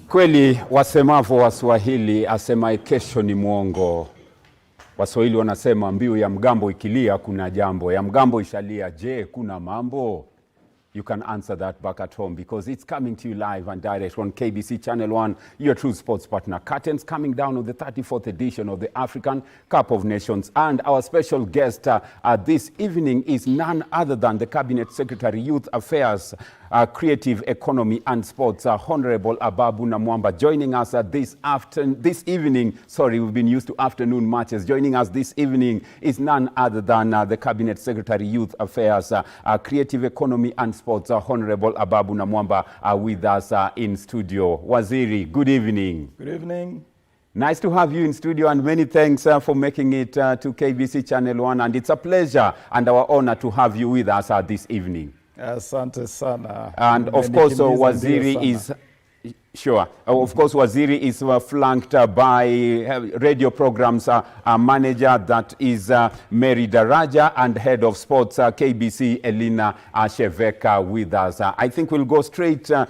Kweli wasemavo Waswahili asemaye kesho ni mwongo. Waswahili wanasema mbiu ya mgambo ikilia kuna jambo, ya mgambo ishalia je kuna mambo? You can answer that back at home because it's coming to you live and direct on KBC Channel 1, your true sports partner. Curtains coming down on the 34th edition of the African Cup of Nations. And our special guest this evening is none other than the Cabinet Secretary, Youth Affairs, Creative Economy and Sports, Honorable Ababu Namwamba, joining us this evening. Sorry, we've been used to afternoon matches. Joining us this evening is none other than the Cabinet Secretary, Youth Affairs, Creative Economy and Sports, Honorable Ababu Namwamba, with us in studio. Waziri, good evening. Good evening. Nice to have you in studio, and many thanks for making it to KBC Channel 1. And it's a pleasure and our honor to have you with us this evening. Asante sana. And of course, Waziri is... Sure. Of course, Waziri is flanked by radio programs manager, that is Mary Daraja, and head of sports, KBC, Elina Sheveka, with us. I think we'll go straight to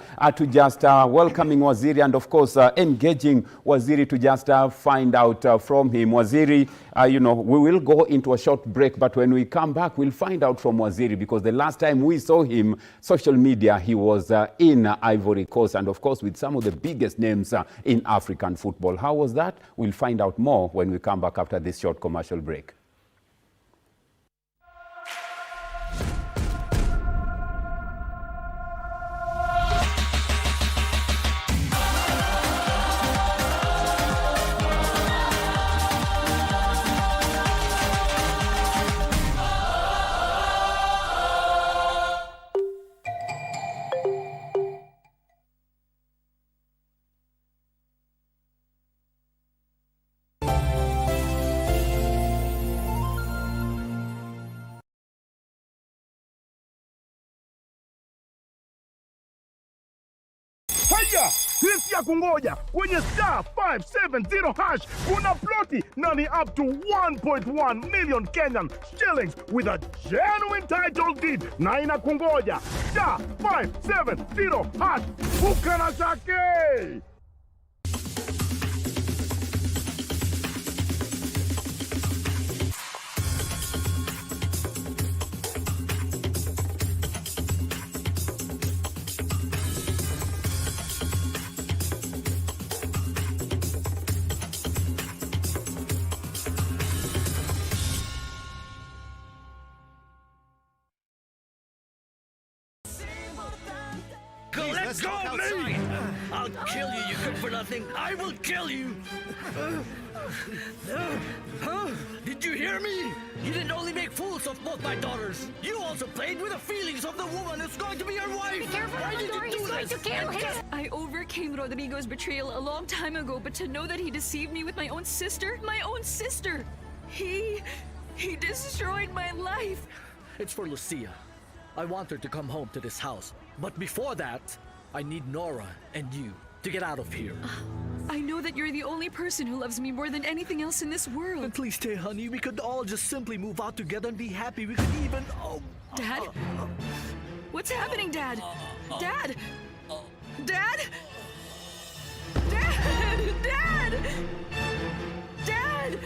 just welcoming Waziri and, of course, engaging Waziri to just find out from him. Waziri, you know, we will go into a short break, but when we come back, we'll find out from Waziri, because the last time we saw him, social media, he was in Ivory Coast, and of course, with some of the biggest names in African football. How was that? We'll find out more when we come back after this short commercial break. Haya, sisi ya kungoja kwenye star 570 hash kuna ploti na ni up to 1.1 million Kenyan shillings with a genuine title deed, na inakungoja star 570 hash. Bukana chake. Let's go outside. I'll kill you, you good for nothing. I will kill you. Did you hear me? You didn't only make fools of both my daughters. You also played with the feelings of the woman who's going to be your wife. Be careful, Why did you do he's going this? to kill him. I overcame Rodrigo's betrayal a long time ago, but to know that he deceived me with my own sister, he destroyed my life. It's for Lucia. I want her to come home to this house. But before that, I need Nora and you to get out of here. I know that you're the only person who loves me more than anything else in this world. And please stay, honey. We could all just simply move out together and be happy. We could even... Dad? What's happening, Dad? Dad? Dad? Dad? Dad? Dad?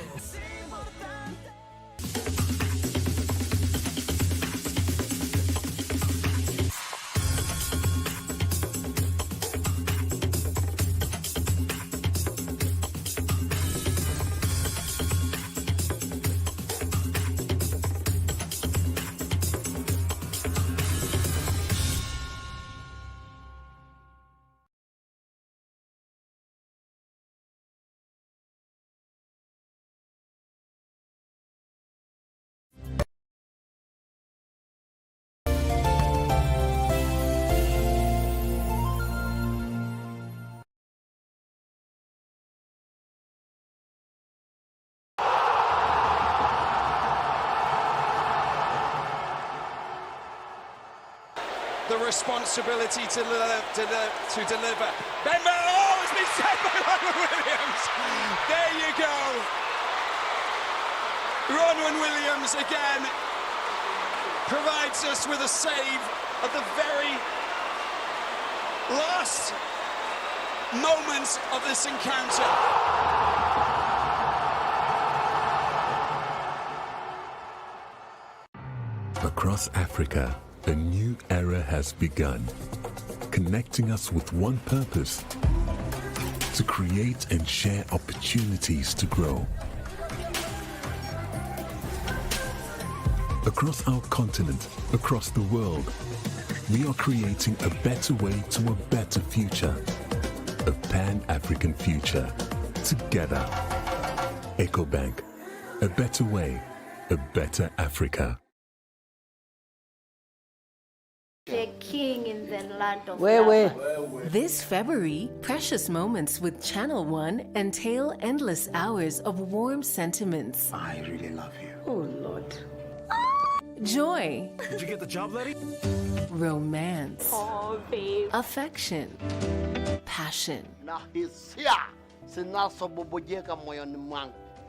the responsibility to deliver. Bemba, oh, it's been set by Ronwen Williams. There you go. Ronwen Williams again provides us with a save at the very last moments of this encounter. Across Africa, a new era has begun, connecting us with one purpose: to create and share opportunities to grow. Across our continent, across the world, we are creating a better way to a better future. A Pan-African future. Together. EcoBank. A better way. A better Africa. The king in the land of Where? This February, precious moments with Channel One entail endless hours of warm sentiments. I really love you. Oh, Lord. Joy. Did you get the job, Letty? Romance. Oh, babe. Affection. Passion.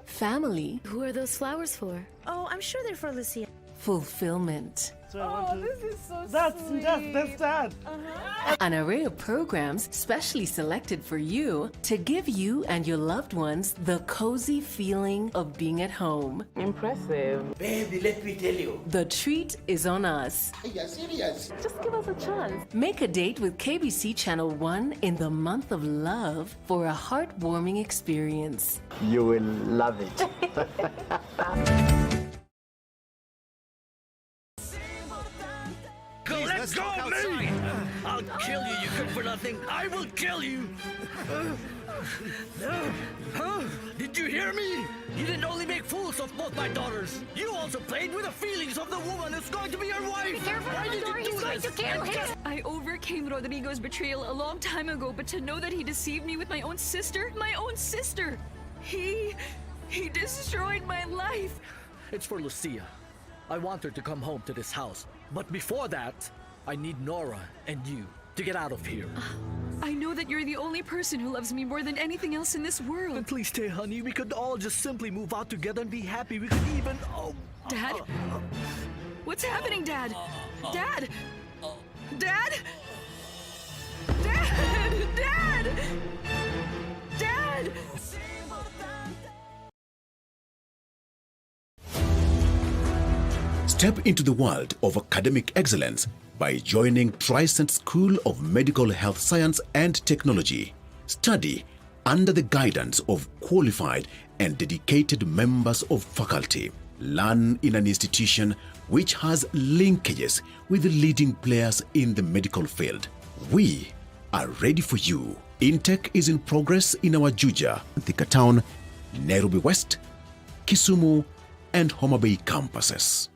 Family. Who are those flowers for? Oh, I'm sure they're for Lucia. Fulfillment. Oh, this is so sweet. That's Dad. An array of programs specially selected for you to give you and your loved ones the cozy feeling of being at home. Impressive. Baby, let me tell you. The treat is on us. Are you serious? Just give us a chance. Make a date with KBC Channel 1 in the month of love for a heartwarming experience. You will love it. Let go of me! I'll kill you, you good for nothing! I will kill you! Did you hear me? You didn't only make fools of both my daughters. You also played with the feelings of the woman who's going to be your wife. Be careful, Why did Rodor, you do he's going this? to kill him. I overcame Rodrigo's betrayal a long time ago, but to know that he deceived me with my own sister, he destroyed my life. It's for Lucia. I want her to come home to this house. But before that, I need Nora and you to get out of here. I know that you're the only person who loves me more than anything else in this world. And please stay, honey. We could all just simply move out together and be happy. We could even... Dad? What's happening, Dad? Dad? Dad? Dad! Dad! Dad! Step into the world of academic excellence by joining Trisent School of Medical Health Science and Technology. Study under the guidance of qualified and dedicated members of faculty. Learn in an institution which has linkages with the leading players in the medical field. We are ready for you. Intake is in progress in our Juja, Thika Town, Nairobi West, Kisumu, and Homa Bay campuses.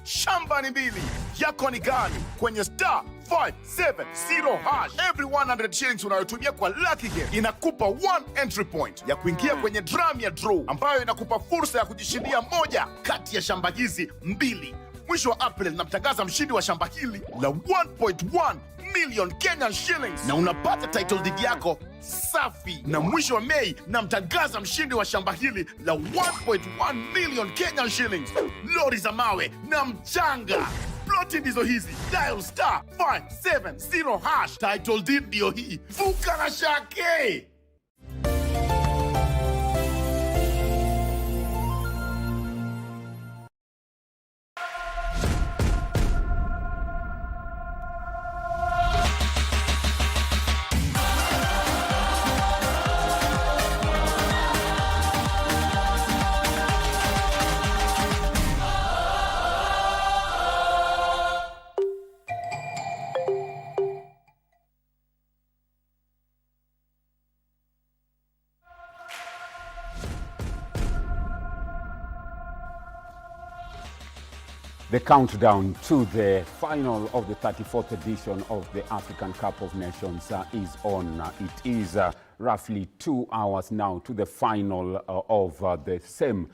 Shamba ni mbili, yako ni gani? Kwenye star 570 hash. Every 100 shillings unayotumia kwa Lucky Game inakupa 1 entry point ya kuingia kwenye drum ya draw, ambayo inakupa fursa ya kujishindia moja kati ya shamba hizi mbili. Mwisho wa April namtangaza mshindi wa shamba hili la 1.1 million Kenyan shillings na unapata title deed yako safi. Na mwisho wa Mei namtangaza mshindi wa shamba hili la 1.1 million Kenyan shillings, lori za mawe na mchanga. Ploti ndizo hizi. Dial star 570 hash. Title deed ndio hii. Vuka na shake. The countdown to the final of the 34th edition of the African Cup of Nations is on. It is roughly 2 hours now to the final of the same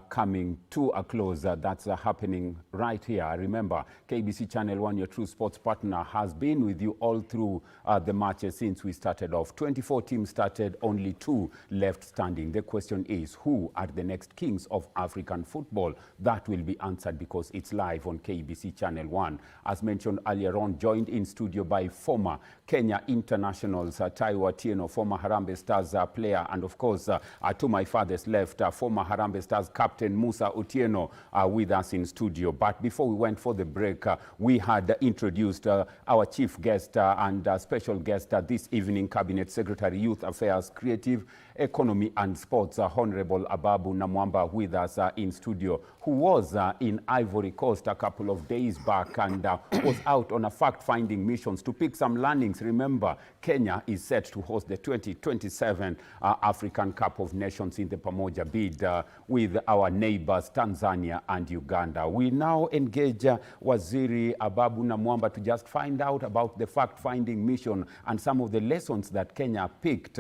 coming to a close. That's happening right here. Remember, KBC Channel 1, your true sports partner, has been with you all through the matches since we started off. 24 teams started, only 2 left standing. The question is, who are the next kings of African football? That will be answered because it's live on KBC Channel 1. As mentioned earlier on, joined in studio by former Kenya internationals, Taiwo Atieno, former Harambee Stars player, and of course, to my farthest left, former Harambee Stars captain Musa Otieno with us in studio. But before we went for the break, we had introduced our chief guest and special guest this evening, Cabinet Secretary, Youth Affairs, Creative Economy and Sports, Honorable Ababu Namwamba, with us in studio, who was in Ivory Coast a couple of days back and was out on a fact-finding missions to pick some learnings. Remember, Kenya is set to host the 2027 African Cup of Nations in the Pamoja bid with our neighbors Tanzania and Uganda. We now engage Waziri Ababu Namwamba to just find out about the fact-finding mission and some of the lessons that Kenya picked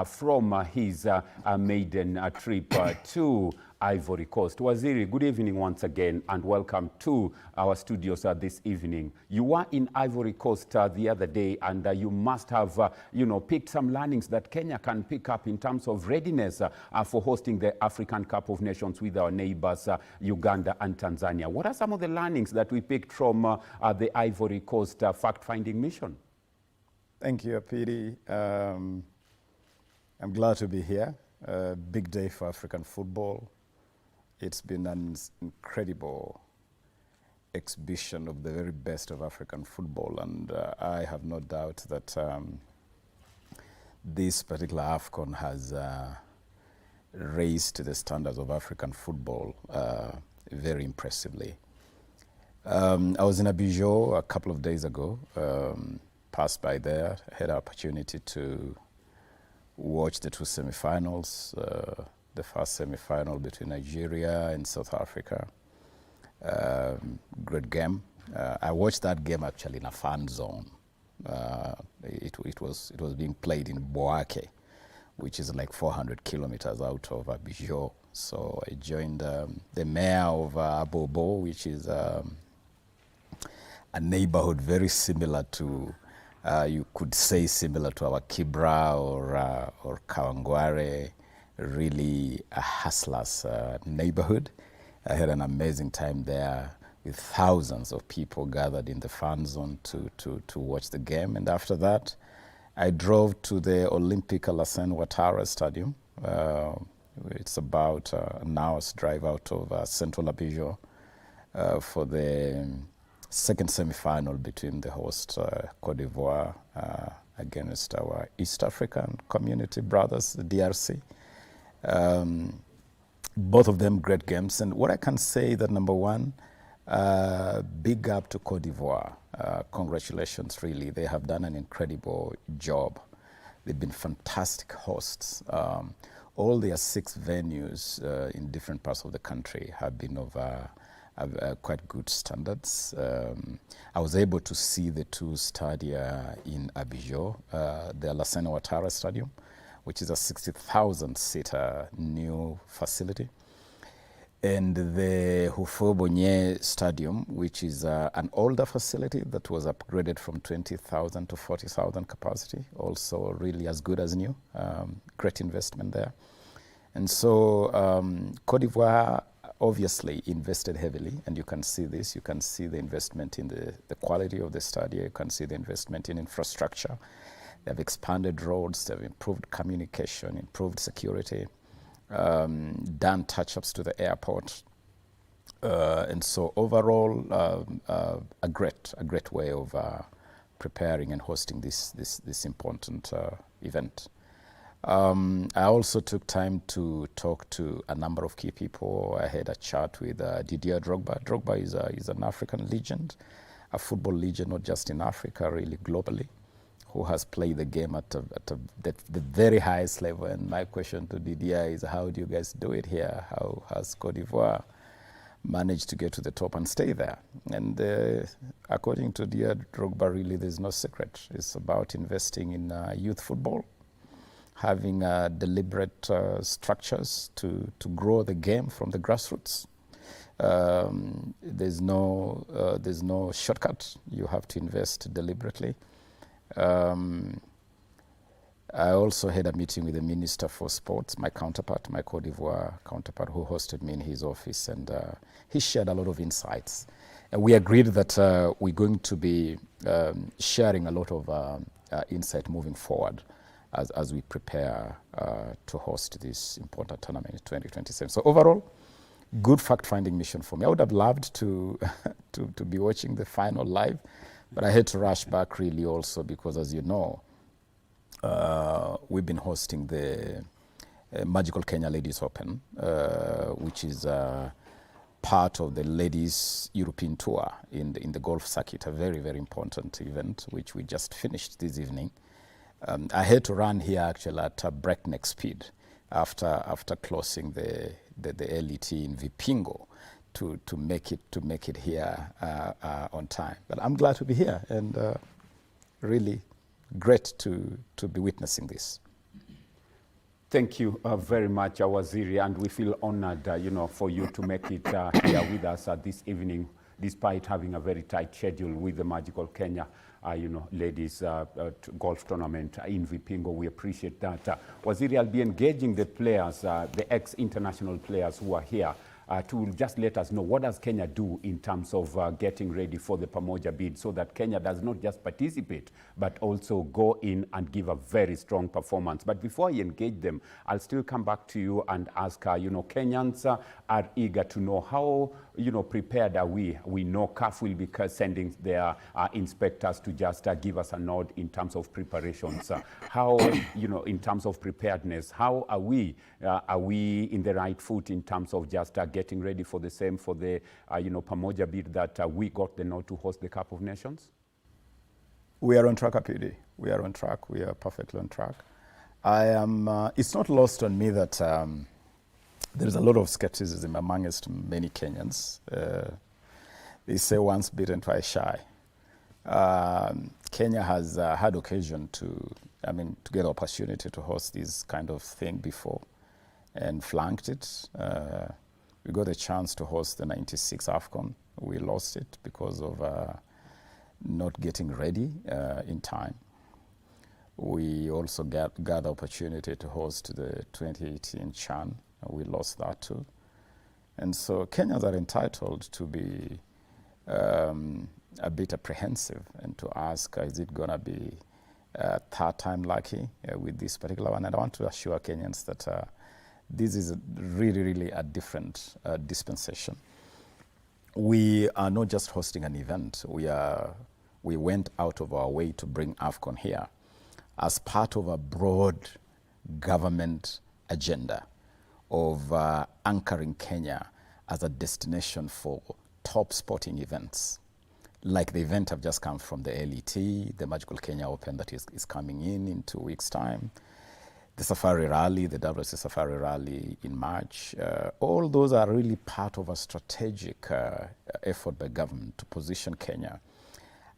from his maiden trip to Ivory Coast. Waziri, good evening once again and welcome to our studios this evening. You were in Ivory Coast the other day and you must have picked some learnings that Kenya can pick up in terms of readiness for hosting the African Cup of Nations with our neighbors Uganda and Tanzania. What are some of the learnings that we picked from the Ivory Coast fact-finding mission? Thank you, Apiri. I'm glad to be here. Big day for African football. It's been an incredible exhibition of the very best of African football, and I have no doubt that this particular AFCON has raised the standards of African football very impressively. I was in Abidjan a couple of days ago, passed by there, had an opportunity to watch the 2 semi-finals. The first semi-final between Nigeria and South Africa. Great game. I watched that game actually in a fan zone. It was being played in Boake, which is like 400 kilometers out of Abidjan. So I joined the mayor of Abobo, which is a neighborhood very similar to, you could say similar to our Kibra or Kawangware. Really a hustler's neighborhood. I had an amazing time there with thousands of people gathered in the fan zone to watch the game. And after that, I drove to the Olympic Alassane Ouattara Stadium. It's about an hour's drive out of central Abidjan for the second semi-final between the host Cote d'Ivoire against our East African community brothers, the DRC. Both of them great games, and what I can say that number one, big up to Cote d'Ivoire. Congratulations, really. They have done an incredible job. They've been fantastic hosts. All their 6 venues in different parts of the country have been of quite good standards. I was able to see the 2 stadia in Abidjan, the Alassane Ouattara Stadium, which is a 60,000-seater new facility, and the Houphouët-Boigny Stadium, which is an older facility that was upgraded from 20,000 to 40,000 capacity, also really as good as new. Great investment there. And so Cote d'Ivoire obviously invested heavily, and you can see this. You can see the investment in the quality of the stadium. You can see the investment in infrastructure. They've expanded roads, they've improved communication, improved security, done touch-ups to the airport. And so overall, a great way of preparing and hosting this important event. I also took time to talk to a number of key people. I had a chat with Didier Drogba. Drogba is an African legend, a football legend, not just in Africa, really globally, who has played the game at the very highest level. And my question to Didier is, how do you guys do it here? How has Cote d'Ivoire managed to get to the top and stay there? And according to Didier Drogba, really there's no secret. It's about investing in youth football, having deliberate structures to grow the game from the grassroots. There's no shortcut. You have to invest deliberately. I also had a meeting with the Minister for Sports, my counterpart, my Cote d'Ivoire counterpart, who hosted me in his office, and he shared a lot of insights. And we agreed that we're going to be sharing a lot of insight moving forward as we prepare to host this important tournament in 2027. So overall, good fact-finding mission for me. I would have loved to be watching the final live, but I had to rush back really also because, as you know, we've been hosting the Magical Kenya Ladies Open, which is part of the Ladies European Tour in the golf circuit, a very, very important event, which we just finished this evening. I had to run here actually at a breakneck speed after closing the LET in Vipingo to make it here on time. But I'm glad to be here, and really great to be witnessing this. Thank you very much, Waziri, and we feel honored, for you to make it here with us this evening, despite having a very tight schedule with the Magical Kenya, ladies golf tournament in Vipingo. We appreciate that. Waziri, I'll be engaging the players, the ex-international players who are here, to just let us know what does Kenya do in terms of getting ready for the Pamoja bid, so that Kenya does not just participate, but also go in and give a very strong performance. But before I engage them, I'll still come back to you and ask, Kenyans are eager to know how, prepared are we? We know CAF will be sending their inspectors to just give us a nod in terms of preparations. How, in terms of preparedness, how are we? Are we in the right foot in terms of just getting ready for the same, for the, Pamoja bid that we got the nod to host the Cup of Nations? We are on track, APD. We are on track. We are perfectly on track. It's not lost on me that there's a lot of skepticism amongst many Kenyans. They say once bitten, twice shy. Kenya has had occasion to get the opportunity to host this kind of thing before and flanked it. We got a chance to host the 96 AFCON. We lost it because of not getting ready in time. We also got the opportunity to host the 2018 CHAN. We lost that too. And so Kenyans are entitled to be a bit apprehensive and to ask, is it going to be third time lucky with this particular one? And I want to assure Kenyans that this is really, really a different dispensation. We are not just hosting an event. We went out of our way to bring AFCON here as part of a broad government agenda of anchoring Kenya as a destination for top sporting events. Like the event have just come from the LET, the Magical Kenya Open that is coming in 2 weeks' time, the Safari Rally, the WC Safari Rally in March. All those are really part of a strategic effort by government to position Kenya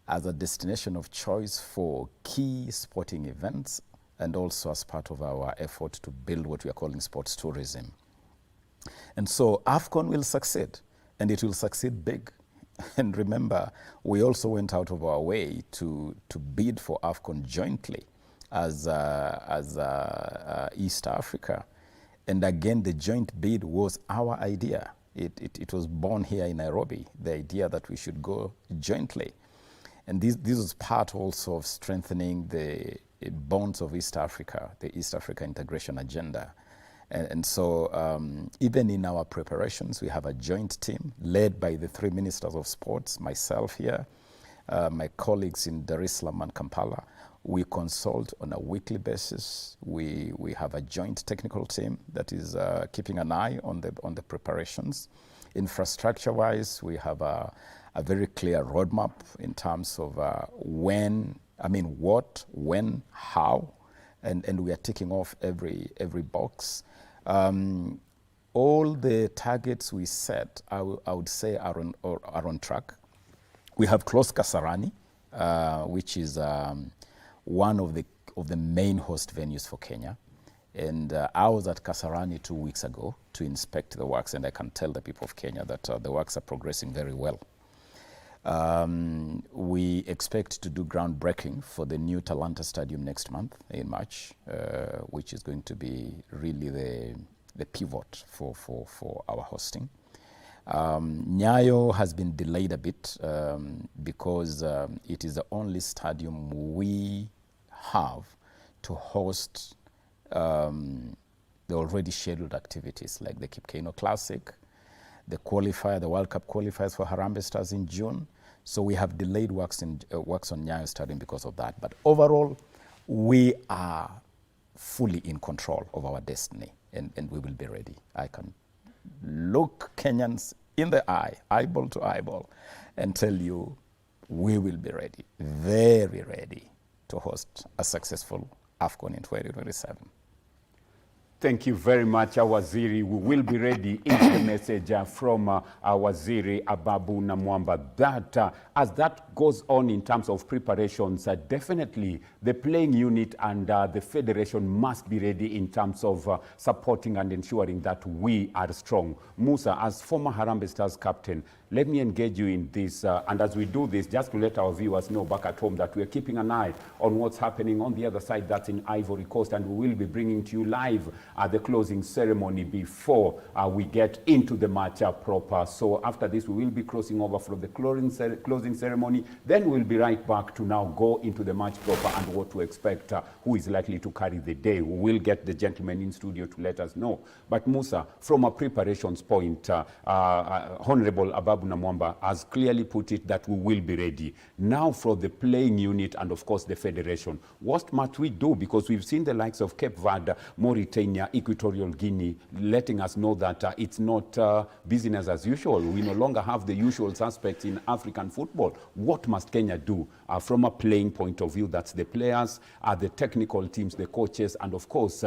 as a destination of choice for key sporting events, and also as part of our effort to build what we are calling sports tourism. And so AFCON will succeed, and it will succeed big. And remember, we also went out of our way to bid for AFCON jointly as East Africa. And again, the joint bid was our idea. It was born here in Nairobi, the idea that we should go jointly. And this was part also of strengthening the bonds of East Africa, the East Africa integration agenda. And so even in our preparations, we have a joint team led by the 3 ministers of sports, myself here, my colleagues in Dar es Salaam and Kampala. We consult on a weekly basis. We have a joint technical team that is keeping an eye on the preparations. Infrastructure-wise, we have a very clear roadmap in terms of what, when, how, and we are ticking off every box. All the targets we set, I would say, are on track. We have closed Kasarani, which is one of the main host venues for Kenya. And I was at Kasarani 2 weeks ago to inspect the works, and I can tell the people of Kenya that the works are progressing very well. We expect to do groundbreaking for the new Talanta Stadium next month in March, which is going to be really the pivot for our hosting. Nyayo has been delayed a bit because it is the only stadium we have to host the already scheduled activities like the Kipkeino Classic, the qualifier, the World Cup qualifiers for Harambee Stars in June. So we have delayed works on Nyayo Stadium because of that. But overall, we are fully in control of our destiny, and we will be ready. I can look Kenyans in the eye, eyeball to eyeball, and tell you we will be ready, very ready to host a successful AFCON in 2027. Thank you very much, Waziri. We will be ready in the message from Waziri Ababu Namwamba. That as that goes on in terms of preparations, definitely the playing unit and the federation must be ready in terms of supporting and ensuring that we are strong. Musa, as former Harambee Stars captain, let me engage you in this. And as we do this, just to let our viewers know back at home that we're keeping an eye on what's happening on the other side, that's in Ivory Coast, and we will be bringing to you live the closing ceremony before we get into the match proper. So after this, we will be crossing over from the closing ceremony. Then we'll be right back to now go into the match proper and what to expect, who is likely to carry the day. We will get the gentleman in studio to let us know. But Musa, from a preparations point, Honorable Ababu Namwamba has clearly put it that we will be ready. Now for the playing unit and of course the federation, what must we do? Because we've seen the likes of Cape Verde, Mauritania, Equatorial Guinea letting us know that it's not business as usual. We no longer have the usual suspects in African football. What must Kenya do from a playing point of view? That's the players, the technical teams, the coaches, and of course,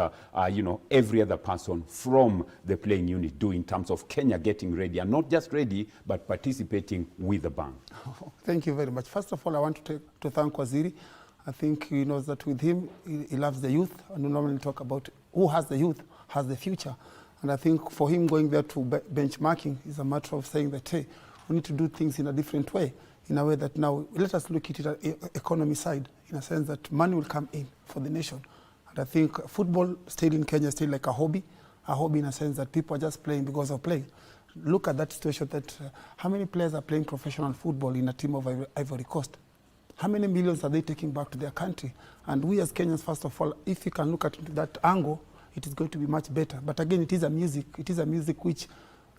every other person from the playing unit do in terms of Kenya getting ready, and not just ready, but participating with the bang. Thank you very much. First of all, I want to thank Waziri. I think he knows that with him, he loves the youth, and we normally talk about who has the youth, has the future. And I think for him going there to benchmarking is a matter of saying that, hey, we need to do things in a different way, in a way that now, let us look at it at the economy side, in a sense that money will come in for the nation. And I think football still in Kenya is still like a hobby in a sense that people are just playing because of playing. Look at that situation that how many players are playing professional football in a team of Ivory Coast? How many millions are they taking back to their country? And we as Kenyans, first of all, if you can look at that angle, it is going to be much better. But again, it is a music which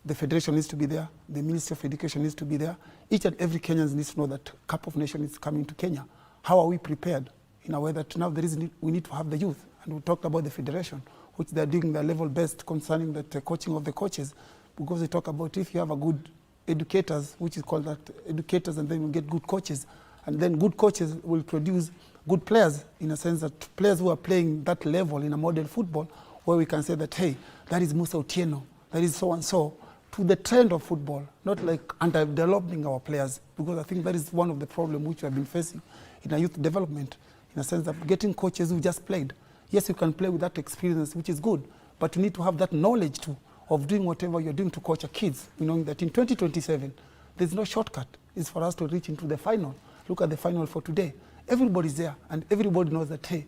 the federation needs to be there, the Ministry of Education needs to be there. Each and every Kenyan needs to know that Cup of Nations is coming to Kenya. How are we prepared in a way that now we need to have the youth? And we talked about the federation, which they're doing their level best concerning the coaching of the coaches, because they talk about if you have a good educators, which is called that educators, and then you get good coaches, and then good coaches will produce good players, in a sense that players who are playing that level in a modern football, where we can say that, hey, that is Musa Otieno, that is so-and-so, to the trend of football, not like under-developing our players, because I think that is one of the problems which we have been facing in our youth development, in a sense that getting coaches who just played. Yes, you can play with that experience, which is good, but you need to have that knowledge too, of doing whatever you're doing to coach our kids, knowing that in 2027, there's no shortcut. It's for us to reach into the final. Look at the final for today. Everybody's there, and everybody knows that, hey,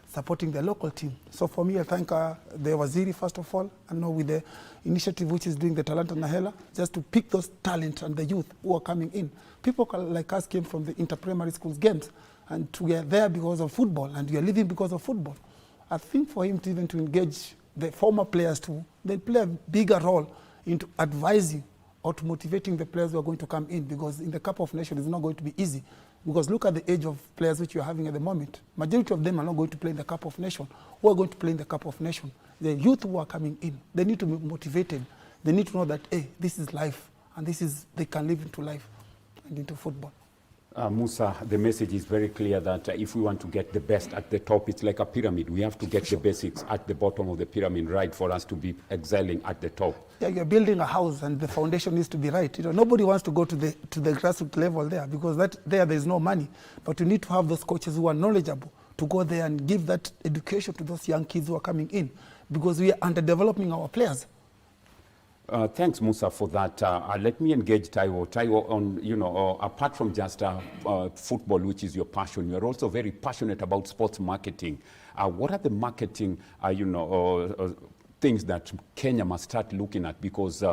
supporting the local team. So for me, I thank the Waziri, first of all, and now with the initiative which is doing the Talanta Nahela, just to pick those talent and the youth who are coming in. People like us came from the inter-primary schools games, and we are there because of football, and we are living because of football. I think for him to even to engage the former players to then play a bigger role into advising or to motivating the players who are going to come in, because in the Cup of Nations it's not going to be easy. Because look at the age of players which you are having at the moment. Majority of them are not going to play in the Cup of Nations. Who are going to play in the Cup of Nations? The youth who are coming in, they need to be motivated. They need to know that, hey, this is life, and they can live into life and into football. Musa, the message is very clear that if we want to get the best at the top, it's like a pyramid. We have to get the basics at the bottom of the pyramid right for us to be excelling at the top. Yeah, you're building a house and the foundation needs to be right. Nobody wants to go to the grassroots level there, because there is no money. But you need to have those coaches who are knowledgeable to go there and give that education to those young kids who are coming in, because we are underdeveloping our players. Thanks, Musa, for that. Let me engage Taiwo. Taiwo, on, apart from just football, which is your passion, you're also very passionate about sports marketing. What are the marketing, things that Kenya must start looking at? Because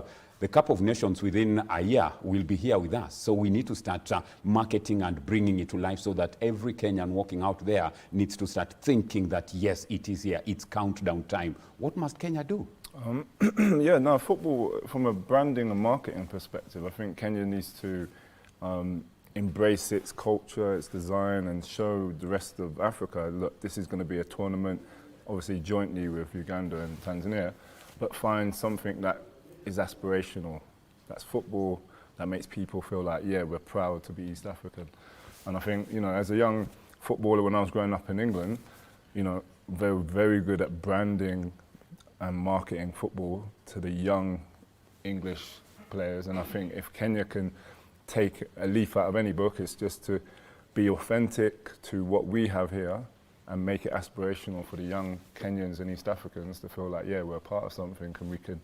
the Cup of Nations within a year will be here with us. So we need to start marketing and bringing it to life so that every Kenyan walking out there needs to start thinking that, yes, it is here, it's countdown time. What must Kenya do? Yeah, no, football, from a branding and marketing perspective, I think Kenya needs to embrace its culture, its design, and show the rest of Africa, look, this is going to be a tournament, obviously jointly with Uganda and Tanzania, but find something that is aspirational. That's football, that makes people feel like, yeah, we're proud to be East African. And I think, as a young footballer when I was growing up in England, they were very good at branding and marketing football to the young English players. And I think if Kenya can take a leaf out of any book, it's just to be authentic to what we have here and make it aspirational for the young Kenyans and East Africans to feel like, yeah, we're part of something and we can,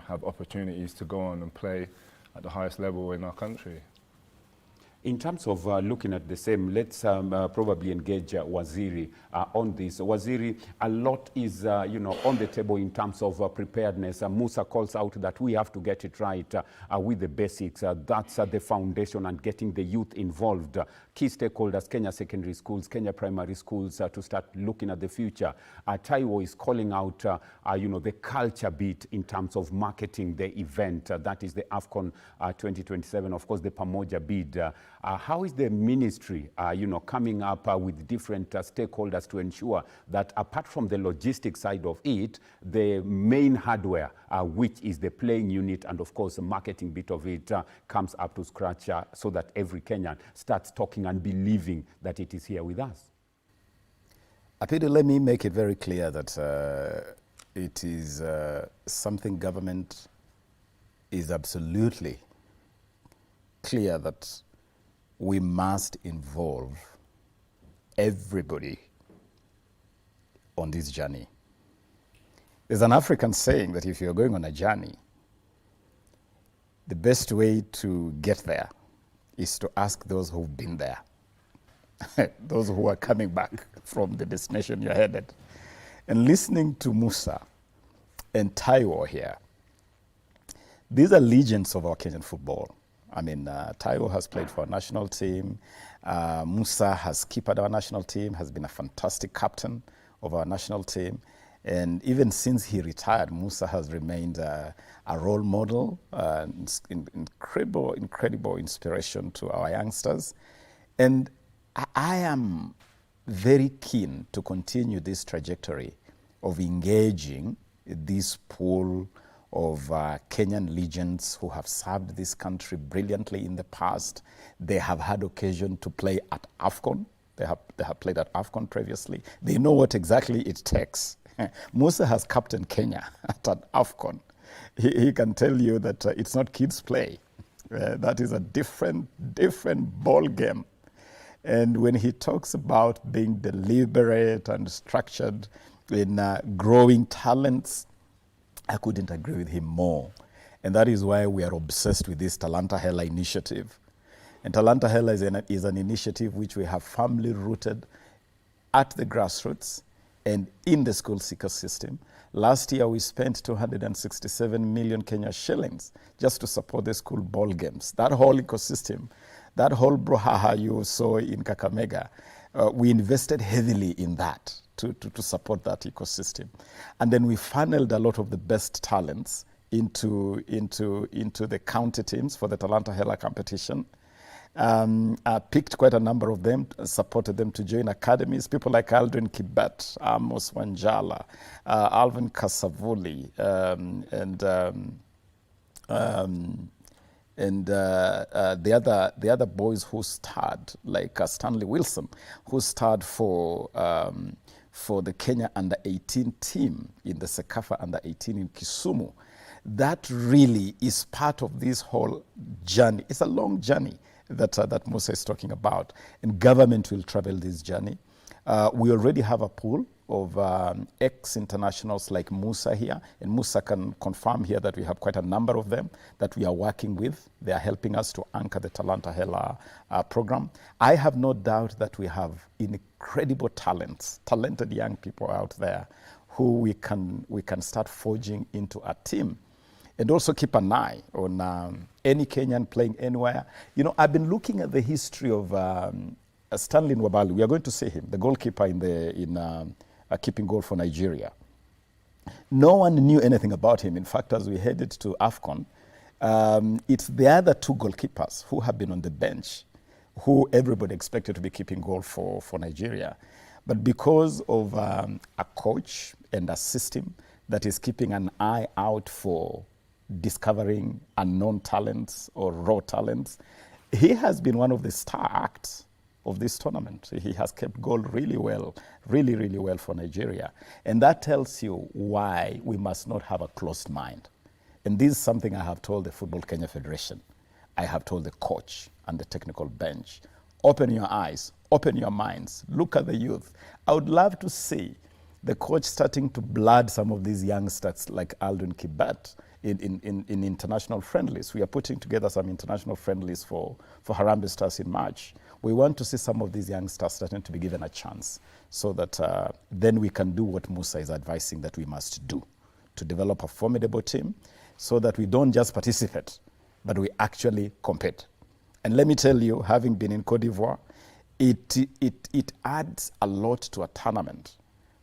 have opportunities to go on and play at the highest level in our country. In terms of looking at the same, let's probably engage Waziri on this. Waziri, a lot is on the table in terms of preparedness. Musa calls out that we have to get it right with the basics. That's the foundation, and getting the youth involved. Key stakeholders, Kenya secondary schools, Kenya primary schools, to start looking at the future. Taiwo is calling out, the culture bit in terms of marketing the event. That is the AFCON 2027, of course, the Pamoja bid. How is the ministry, coming up with different stakeholders to ensure that apart from the logistics side of it, the main hardware, which is the playing unit and of course the marketing bit of it, comes up to scratch so that every Kenyan starts talking and believing that it is here with us? Apido, let me make it very clear that it is something government is absolutely clear that we must involve everybody on this journey. There's an African saying that if you're going on a journey, the best way to get there is to ask those who've been there, those who are coming back from the destination you're headed. And listening to Musa and Taiwo here, these are legends of our Kenyan football. I mean, Taiwo has played for our national team. Musa has kept our national team, has been a fantastic captain of our national team. And even since he retired, Musa has remained a role model, incredible inspiration to our youngsters. And I am very keen to continue this trajectory of engaging this pool of Kenyan legends who have served this country brilliantly in the past. They have had occasion to play at AFCON. They have played at AFCON previously. They know what exactly it takes. Musa has captained Kenya at an AFCON. He can tell you that it's not kids play. That is a different ball game. And when he talks about being deliberate and structured in growing talents, I couldn't agree with him more. And that is why we are obsessed with this Talanta Hela initiative. And Talanta Hela is an initiative which we have firmly rooted at the grassroots and in the school ecosystem. Last year, we spent 267 million Kenya shillings just to support the school ball games. That whole ecosystem, that whole brouhaha you saw in Kakamega, we invested heavily in that to support that ecosystem. And then we funneled a lot of the best talents into the county teams for the Talanta Hela competition. Picked quite a number of them, supported them to join academies. People like Aldrin Kibet, Amos Wanjala, Alvin Kasavuli, and the other boys who starred, like Stanley Wilson, who starred for the Kenya under-18 team in the Sekafa under-18 in Kisumu. That really is part of this whole journey. It's a long journey that Musa is talking about, and government will travel this journey. We already have a pool of ex-internationals like Musa here, and Musa can confirm here that we have quite a number of them that we are working with. They are helping us to anchor the Talanta Hela program. I have no doubt that we have incredible talents, talented young people out there who we can start forging into a team. And also keep an eye on any Kenyan playing anywhere. You know, I've been looking at the history of Stanley Nwabali. We are going to see him, the goalkeeper in keeping goal for Nigeria. No one knew anything about him. In fact, as we headed to AFCON, it's the other two goalkeepers who have been on the bench, who everybody expected to be keeping goal for Nigeria. But because of a coach and a system that is keeping an eye out for discovering unknown talents or raw talents, he has been one of the star acts of this tournament. He has kept goal really well, really, really well for Nigeria. And that tells you why we must not have a closed mind. And this is something I have told the Football Kenya Federation. I have told the coach and the technical bench. Open your eyes, open your minds, look at the youth. I would love to see the coach starting to blood some of these youngsters like Aldrin Kibet in international friendlies. We are putting together some international friendlies for Harambee Stars in March. We want to see some of these youngsters starting to be given a chance so that then we can do what Musa is advising that we must do, to develop a formidable team so that we don't just participate, but we actually compete. And let me tell you, having been in Cote d'Ivoire, it adds a lot to a tournament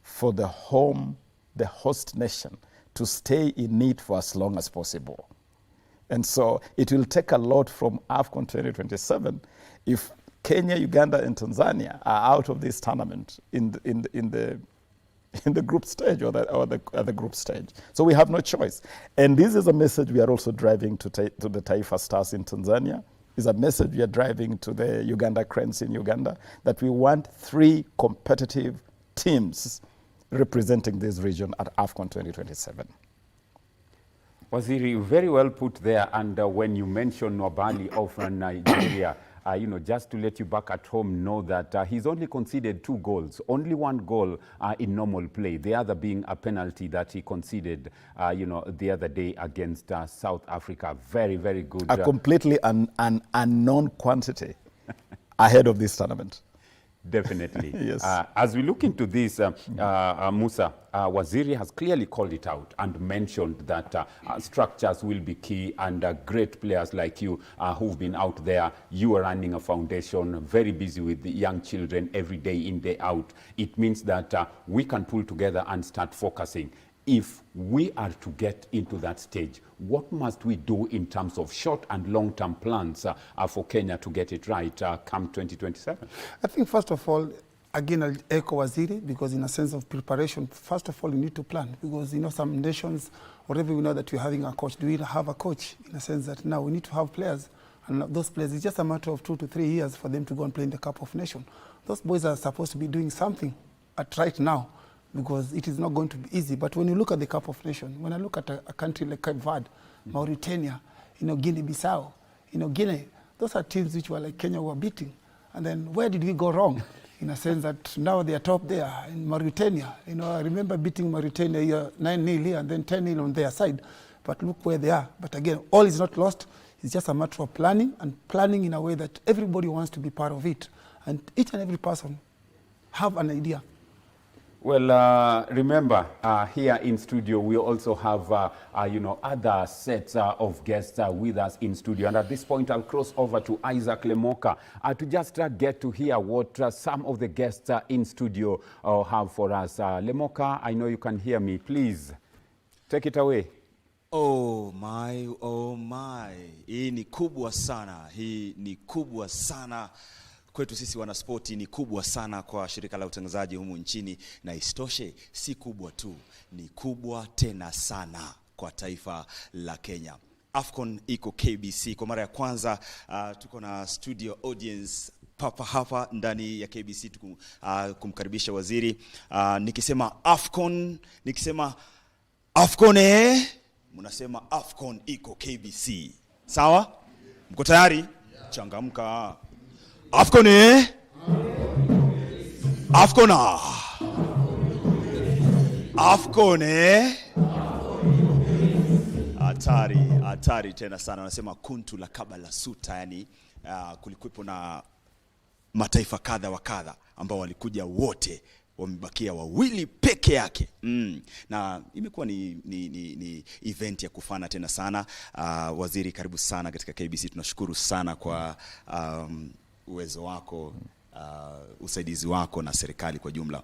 for the host nation to stay in it for as long as possible. And so it will take a lot from AFCON 2027 if Kenya, Uganda, and Tanzania are out of this tournament in the group stage or the group stage. So we have no choice. And this is a message we are also driving to the Taifa Stars in Tanzania. Is a message we are driving to the Uganda Cranes in Uganda, that we want 3 competitive teams representing this region at AFCON 2027. Waziri, very well put there. And when you mention Nwabali of Nigeria, just to let you back at home know that he's only conceded 2 goals, only 1 goal in normal play, the other being a penalty that he conceded, the other day against South Africa. Very, very good. A completely unknown quantity ahead of this tournament. Definitely. Yes. As we look into this, Musa, Waziri has clearly called it out and mentioned that structures will be key, and great players like you who've been out there, you are running a foundation, very busy with the young children every day in, day out. It means that we can pull together and start focusing. If we are to get into that stage, what must we do in terms of short and long-term plans for Kenya to get it right come 2027? I think first of all, again, I'll echo Waziri, because in a sense of preparation, first of all, you need to plan, because some nations, whatever we know that we're having a coach, do we have a coach? In a sense that now we need to have players, and those players, it's just a matter of 2 to 3 years for them to go and play in the Cup of Nations. Those boys are supposed to be doing something right now, because it is not going to be easy. But when you look at the Cup of Nations, when I look at a country like Cape Verde, Mauritania, Guinea-Bissau, Guinea, those are teams which were like Kenya were beating. And then where did we go wrong? In a sense that now they are top there in Mauritania. I remember beating Mauritania 9-0 here and then 10-0 on their side. But look where they are. But again, all is not lost. It's just a matter of planning, and planning in a way that everybody wants to be part of it. And each and every person have an idea. Well, remember, here in studio, we also have, other sets of guests with us in studio. And at this point, I'll cross over to Isaac Lemoka to just get to hear what some of the guests in studio have for us. Lemoka, I know you can hear me. Please, take it away. Oh my. Hii ni kubwa sana. Hii ni kubwa sana. Kwetu sisi wanaspoti ni kubwa sana kwa shirika la utangazaji humu nchini, na istoshe si kubwa tu, ni kubwa tena sana kwa taifa la Kenya. AFCON iko KBC kwa mara ya kwanza. Tuko na studio audience papa hapa ndani ya KBC kumkaribisha waziri. Nikisema AFCON mnasema AFCON iko KBC. Sawa? Mko tayari? Changamka. AFCON AFCON. AFCON hatari tena sana. Wanasema kuntu la kabala suta, yani kulikuwepo na mataifa kadha wa kadha ambao walikuja wote, wamebakia wawili peke yake. Na imekuwa ni event ya kufana tena sana. Waziri, karibu sana katika KBC. Tunashukuru sana kwa uwezo wako, usaidizi wako na serikali kwa jumla.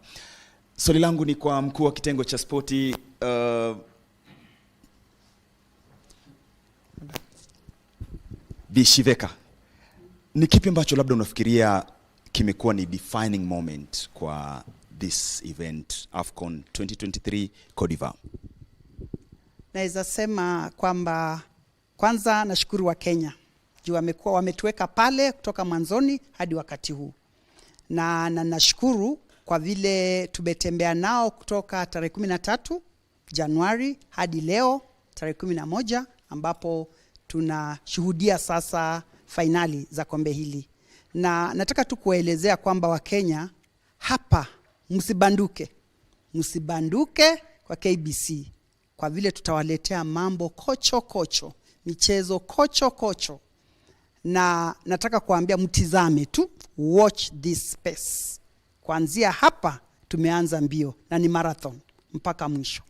Swali langu ni kwa mkuu wa kitengo cha spoti, Bishiveka. Ni kipi ambacho labda unafikiria kimekuwa ni defining moment kwa this event, AFCON 2023 Cote d'Ivoire? Naweza sema kwamba kwanza nashukuru wa Kenya juu wametuweka pale kutoka mwanzoni hadi wakati huu, na nashukuru kwa vile tumetembea nao kutoka tarehe 13 Januari hadi leo tarehe 11 ambapo tunashuhudia sasa finali za kombe hili. Na nataka tu kuelezea kwamba wa Kenya hapa msibanduke kwa KBC, kwa vile tutawaletea mambo kocho, michezo kocho. Na nataka kuambia mtizame tu, watch this space. Kuanzia hapa tumeanza mbio na ni marathon mpaka mwisho.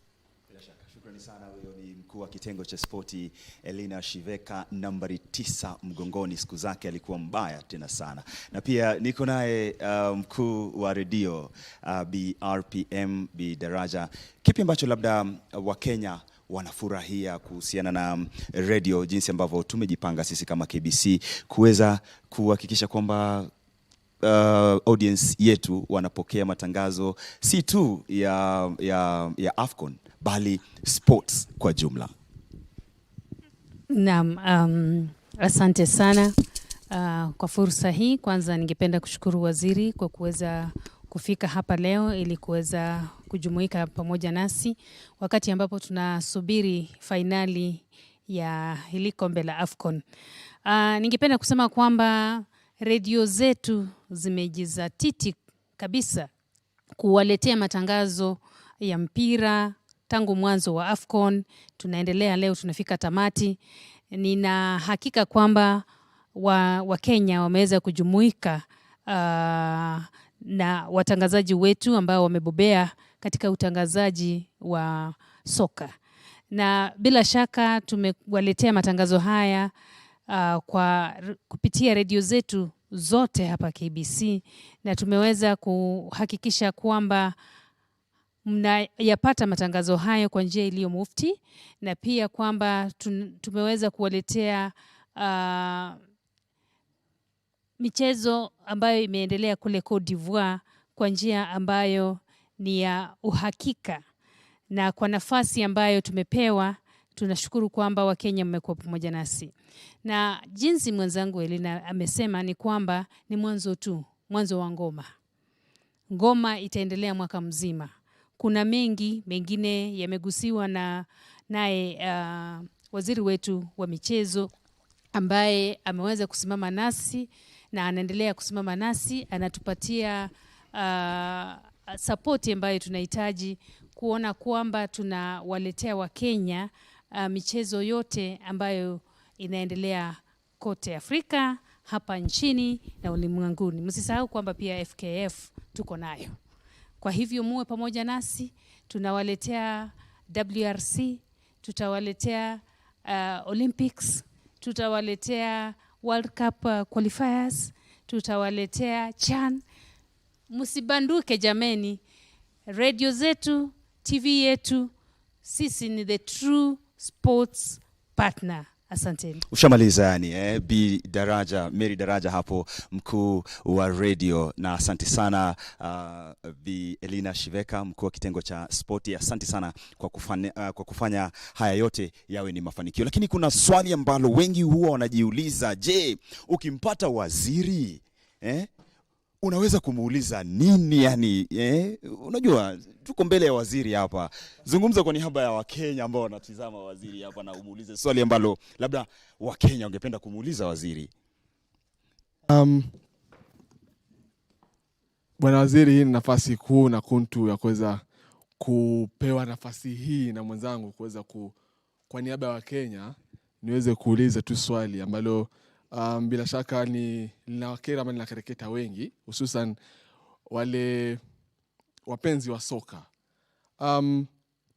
Bila shaka, shukrani sana. Wewe ni mkuu wa kitengo cha spoti, Elina Shiveka, nambari 9 mgongoni. Siku zake alikuwa mbaya tena sana. Na pia niko naye mkuu wa redio, BRPM, Bi Daraja. Kipi ambacho labda wa Kenya wanafurahia kuhusiana na radio, jinsi ambavyo tumejipanga sisi kama KBC kuweza kuhakikisha kwamba audience yetu wanapokea matangazo si tu ya AFCON bali sports kwa jumla? Naam, asante sana kwa fursa hii. Kwanza ningependa kushukuru waziri kwa kuweza kufika hapa leo ili kuweza kujumuika pamoja nasi wakati ambapo tunasubiri finali ya hili kombe la AFCON. Ningependa kusema kwamba redio zetu zimejizatiti kabisa kuwaletea matangazo ya mpira tangu mwanzo wa AFCON. Tunaendelea leo, tunafika tamati. Nina hakika kwamba wa Kenya wameweza kujumuika na watangazaji wetu ambao wamebobea katika utangazaji wa soka. Na bila shaka tumewaletea matangazo haya kwa kupitia redio zetu zote hapa KBC, na tumeweza kuhakikisha kwamba mnayapata matangazo hayo kwa njia iliyo mufti, na pia kwamba tumeweza kuwaletea michezo ambayo imeendelea kule Cote d'Ivoire kwa njia ambayo ni ya uhakika. Na kwa nafasi ambayo tumepewa, tunashukuru kwamba Wakenya mmekuwa pamoja nasi. Na jinsi mwenzangu Elina amesema ni kwamba ni mwanzo tu, mwanzo wa ngoma. Ngoma itaendelea mwaka mzima. Kuna mengine yamegusiwa naye waziri wetu wa michezo ambaye ameweza kusimama nasi na anaendelea kusimama nasi, anatupatia support ambayo tunahitaji kuona kwamba tunawaletea Wakenya michezo yote ambayo inaendelea kote Afrika, hapa nchini na ulimwenguni. Msisahau kwamba pia FKF tuko nayo. Kwa hivyo muwe pamoja nasi, tunawaletea WRC, tutawaletea Olympics, tutawaletea World Cup qualifiers, tutawaletea CHAN. Msibanduke jameni. Radio zetu, TV yetu, sisi ni the true sports partner. Asanteni. Ushamaliza yani, Bi Daraja, Mary Daraja hapo, mkuu wa radio. Na asante sana Bi Elina Shiveka, mkuu wa kitengo cha spoti. Asante sana kwa kufanya haya yote yawe ni mafanikio. Lakini kuna swali ambalo wengi huwa wanajiuliza, je, ukimpata waziri unaweza kumuuliza nini yani? Unajua tuko mbele ya waziri hapa. Zungumza kwa niaba ya Wakenya ambao wanatizama waziri hapa na umuulize swali ambalo labda Wakenya wangependa kumuuliza waziri. Bwana Waziri, hii ni nafasi kuu na kuntu ya kuweza kupewa nafasi hii na mwenzangu kuweza kwa niaba ya Kenya niweze kuuliza tu swali ambalo bila shaka ni linawakera ama linakereketa wengi, hususan wale wapenzi wa soka.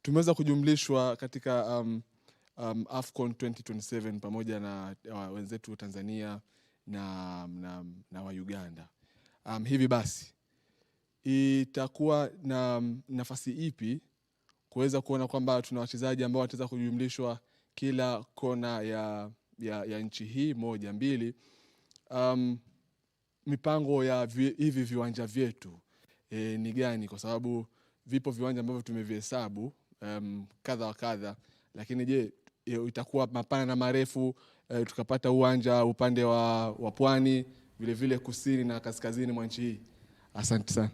Tumeweza kujumlishwa katika AFCON 2027 pamoja na wenzetu wa Tanzania na wa Uganda. Hivi basi itakuwa na nafasi ipi kuweza kuona kwamba tuna wachezaji ambao wataweza kujumlishwa kila kona ya nchi hii moja mbili. Mipango ya hivi viwanja vyetu ni gani? Kwa sababu vipo viwanja ambavyo tumevihesabu kadha wa kadha, lakini je, itakuwa mapana na marefu tukapata uwanja upande wa pwani vile vile kusini na kaskazini mwa nchi hii? Asante sana.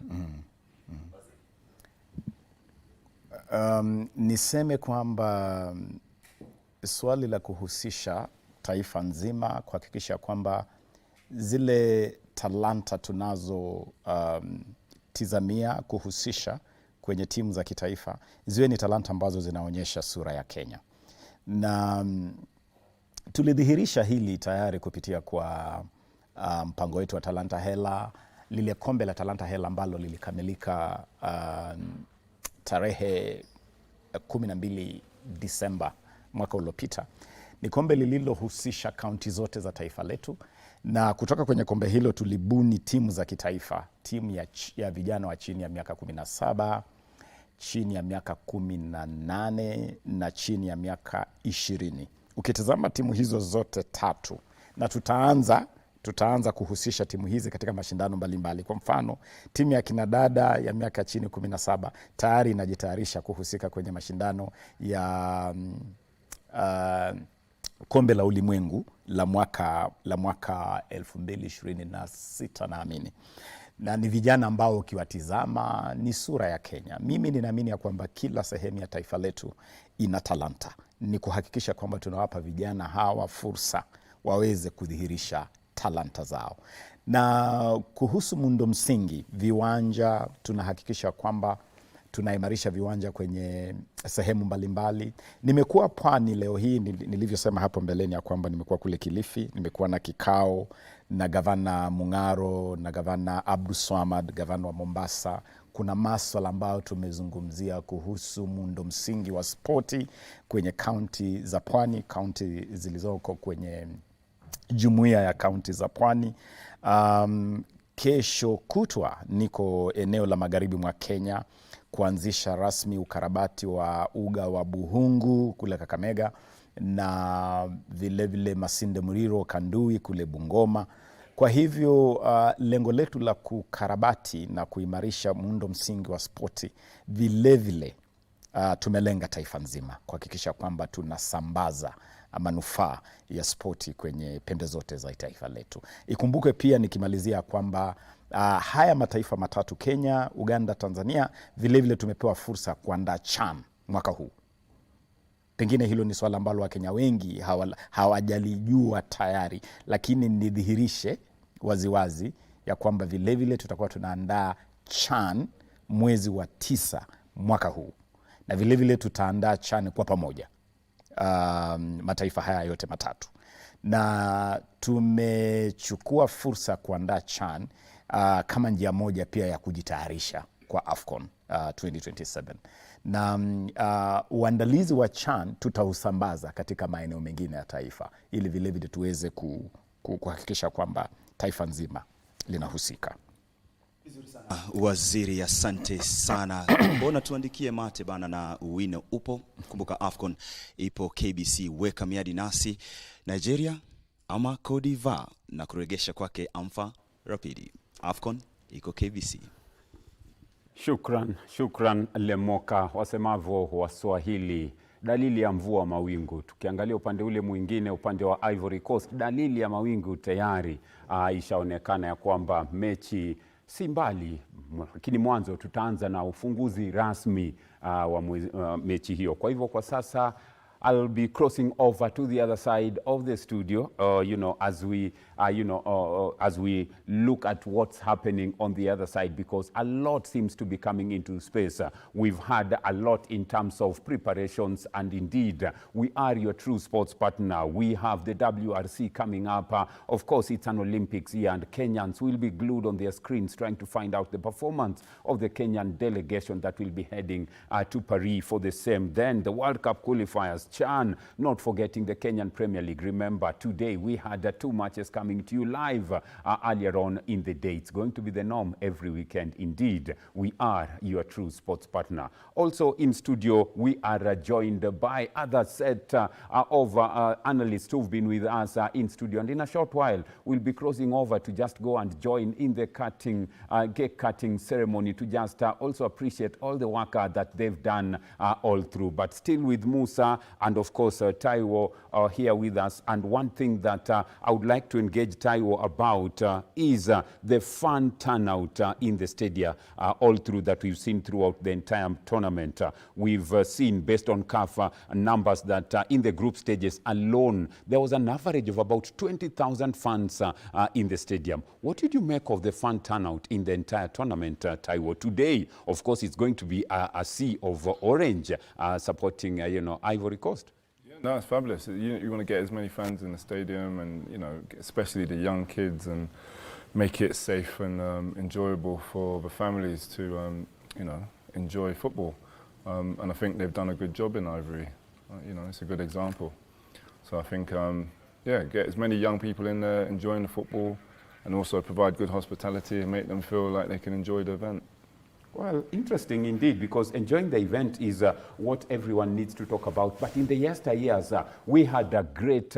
Niseme kwamba swali la kuhusisha taifa nzima, kuhakikisha kwamba zile talanta tunazo tizamia kuhusisha kwenye timu za kitaifa ziwe ni talanta ambazo zinaonyesha sura ya Kenya. Na tulidhihirisha hili tayari kupitia kwa mpango wetu wa Talanta Hela, lile kombe la Talanta Hela ambalo lilikamilika tarehe 12 Disemba mwaka uliopita. Ni kombe lililohusisha kaunti zote za taifa letu, na kutoka kwenye kombe hilo tulibuni timu za kitaifa, timu ya vijana wa chini ya miaka 17, chini ya miaka 18 na chini ya miaka 20. Ukitazama timu hizo zote tatu, na tutaanza kuhusisha timu hizi katika mashindano mbalimbali. Kwa mfano, timu ya kinadada ya miaka chini 17 tayari inajitayarisha kuhusika kwenye mashindano ya kombe la ulimwengu la mwaka 2026 naamini. Na ni vijana ambao ukiwatizama ni sura ya Kenya. Mimi ninaamini ya kwamba kila sehemu ya taifa letu ina talanta. Ni kuhakikisha kwamba tunawapa vijana hawa fursa waweze kudhihirisha talanta zao. Na kuhusu muundo msingi, viwanja, tunahakikisha kwamba tunaimarisha viwanja kwenye sehemu mbalimbali. Nimekuwa Pwani leo hii, nilivyosema hapo mbeleni ya kwamba nimekuwa kule Kilifi, nimekuwa na kikao na gavana Mungaro na gavana Abdulswamad, gavana wa Mombasa. Kuna masuala ambayo tumezungumzia kuhusu muundo msingi wa spoti kwenye kaunti za Pwani, kaunti zilizoko kwenye jumuiya ya kaunti za Pwani. Kesho kutwa niko eneo la magharibi mwa Kenya kuanzisha rasmi ukarabati wa uga wa Buhungu kule Kakamega, na vile vile Masinde Muriro Kandui kule Bungoma. Kwa hivyo lengo letu la kukarabati na kuimarisha muundo msingi wa spoti vile vile tumelenga taifa nzima kuhakikisha kwamba tunasambaza manufaa ya spoti kwenye pembe zote za taifa letu. Ikumbuke pia nikimalizia kwamba haya mataifa matatu, Kenya, Uganda, Tanzania, vile vile tumepewa fursa kuandaa CHAN mwaka huu. Pengine hilo ni swala ambalo Wakenya wengi hawajalijua tayari, lakini nidhihirishe waziwazi ya kwamba vile vile tutakuwa tunaandaa CHAN mwezi wa 9 mwaka huu, na vile vile tutaandaa CHAN kwa pamoja mataifa haya yote matatu, na tumechukua fursa kuandaa CHAN kama njia moja pia ya kujitayarisha kwa AFCON 2027. Na uandalizi wa CHAN tutausambaza katika maeneo mengine ya taifa ili vile vile tuweze kuhakikisha kwamba taifa nzima linahusika. Waziri, asante sana. Mbona tuandikie mate bana, na uwino upo. Kumbuka AFCON ipo KBC, weka miadi nasi. Nigeria ama Cote d'Ivoire, na kuregesha kwake Amfa Rapidi. AFCON iko KBC. Shukran Lemoka. Wasemavyo Waswahili, dalili ya mvua mawingu. Tukiangalia upande ule mwingine, upande wa Ivory Coast, dalili ya mawingu tayari ishaonekana ya kwamba mechi si mbali, lakini mwanzo tutaanza na ufunguzi rasmi wa mechi hiyo. Kwa hivyo kwa sasa I'll be crossing over to the other side of the studio, as we, as we look at what's happening on the other side, because a lot seems to be coming into space. We've had a lot in terms of preparations, and indeed, we are your true sports partner. We have the WRC coming up. Of course, it's an Olympics year, and Kenyans will be glued on their screens trying to find out the performance of the Kenyan delegation that will be heading to Paris for the same. Then the World Cup qualifiers, Chan, not forgetting the Kenyan Premier League. Remember, today we had 2 matches coming to you live earlier on in the day. It's going to be the norm every weekend. Indeed, we are your true sports partner. Also in studio, we are joined by other set of analysts who've been with us in studio. And in a short while, we'll be crossing over to just go and join in the cake cutting ceremony to just also appreciate all the work that they've done all through. But still with Musa and of course Taiwo here with us. And one thing that I would like to engage Taiwo about is the fun turnout in the stadia all through that we've seen throughout the entire tournament. We've seen, based on CAF numbers, that in the group stages alone, there was an average of about 20,000 fans in the stadium. What did you make of the fan turnout in the entire tournament, Taiwo? Today, of course, it's going to be a sea of orange supporting, Ivory Coast. Yeah, no, it's fabulous. You want to get as many fans in the stadium, and especially the young kids, and make it safe and enjoyable for the families to, enjoy football. And I think they've done a good job in Ivory. It's a good example. So I think, get as many young people in there enjoying the football, and also provide good hospitality and make them feel like they can enjoy the event. Well, interesting indeed, because enjoying the event is what everyone needs to talk about. But in the yesteryears, we had great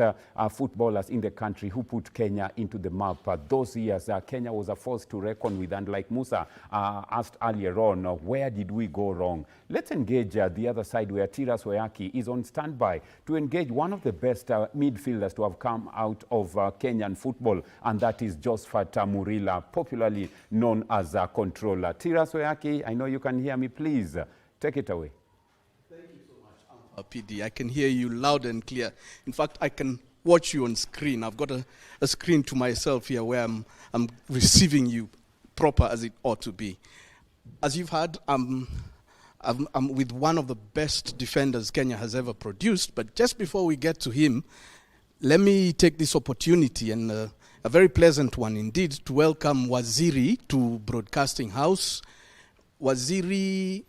footballers in the country who put Kenya into the map. Those years, Kenya was a force to reckon with. And like Musa asked earlier on, where did we go wrong? Let's engage the other side, where Tiras Oyaki is on standby to engage one of the best midfielders to have come out of Kenyan football, and that is Josephat Murila, popularly known as Controller. Tiras Oyaki, I know you can hear me. Please take it away. Thank you so much, PD. I can hear you loud and clear. In fact, I can watch you on screen. I've got a screen to myself here where I'm receiving you proper as it ought to be. As you've heard, I'm with one of the best defenders Kenya has ever produced. But just before we get to him, let me take this opportunity, and a very pleasant one indeed, to welcome Waziri to Broadcasting House. Waziri,